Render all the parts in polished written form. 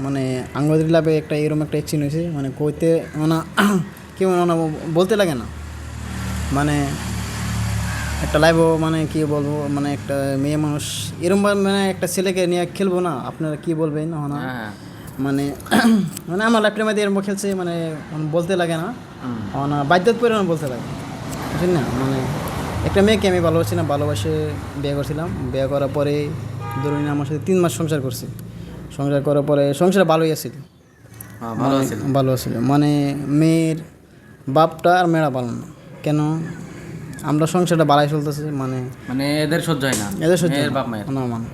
মানে আঙ্গুরি লাভে একটা এরকম একটা অ্যাক্সিডেন্ট হয়েছে, মানে কইতে মানে কেউ মানে বলতে লাগে না। মানে একটা লাইভও মানে কি বলবো, মানে একটা মেয়ে মানুষ এরকম মানে একটা ছেলেকে নিয়ে খেলবো না, আপনারা কি বলবেন না? হ্যাঁ মানে মানে আমার লাইফটার মধ্যে এরকম খেলছে, মানে বলতে লাগে না, না বাধ্যত পরে বলতে লাগে, বুঝলেন না? মানে একটা মেয়েকে আমি ভালোবাসছিলাম, ভালোবাসে বিয়ে করছিলাম। বিয়ে করার পরে ধরুন আমার সাথে 3 মাস সংসার করছি। সংসার করার পরে সংসার ভালোই আছিল, ভালো আছে। ভালো আছিল। মানে মেয়ের বাপটা আর মেয়েরা ভালো না কেন, আমরা সংসারটা বাড়াই চলতেছে, মানে মানে এদের সহ্য হয় না, এদের সহ্য মেয়ের বাপ মায়ের। না মানে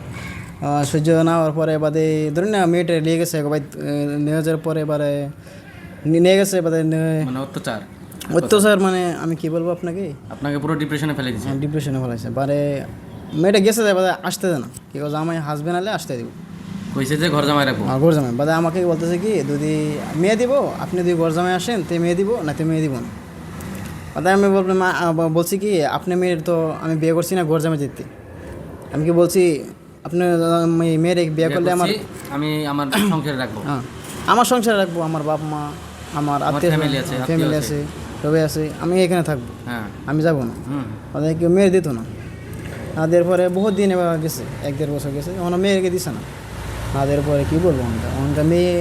সহ্য না হওয়ার পরে বাদে ধরুন না মেয়েটা নিয়ে গেছে ভাই, নিয়ে যাওয়ার পরে এবারে নিয়ে গেছে বাদে মানে অত্যাচার অত্যাচার, মানে আমি কি বলবো আপনাকে, আপনাকে পুরো ডিপ্রেশনে ফেলে দিয়েছে। ডিপ্রেশনে ফেলাইছে। বারে মেয়েটা গেছে যায় বাদে আসতে দেয় না, কি বলছে আমার হাজবেন্ড আলে আসতে দিব, কইছে যে ঘর জামাই রাখবো। ঘর জামাই। বাদে আমাকে বলতেছে কি যদি মেয়ে দিব, আপনি যদি ঘর জামাই আসেন তে মেয়ে দিব, না তে মেয়ে দিব না। বাদে আমি বললাম বলছি কি আপনি মেয়ের তো আমি বিয়ে করছি না ঘর জামাই যেতে, আমি কি বলছি আপনি মেয়ের বিয়ে করলে আমার আমি আমার সংসারে রাখবো। হ্যাঁ আমার সংসারে রাখবো, আমার বাপ মা আমার আত্মীয় ফ্যামিলি আছে, ফ্যামিলি আছে, সবাই আছে, আমি এখানে থাকবো, হ্যাঁ আমি যাবো না। ওদের কেউ মেয়ের দিত না। না দেওয়ার পরে বহুত দিন এবার গেছে, 1-1.5 বছর গেছে, ওনার মেয়েকে দিছে না। না দেওয়ার পরে কী বলবো, অনকা মেয়ে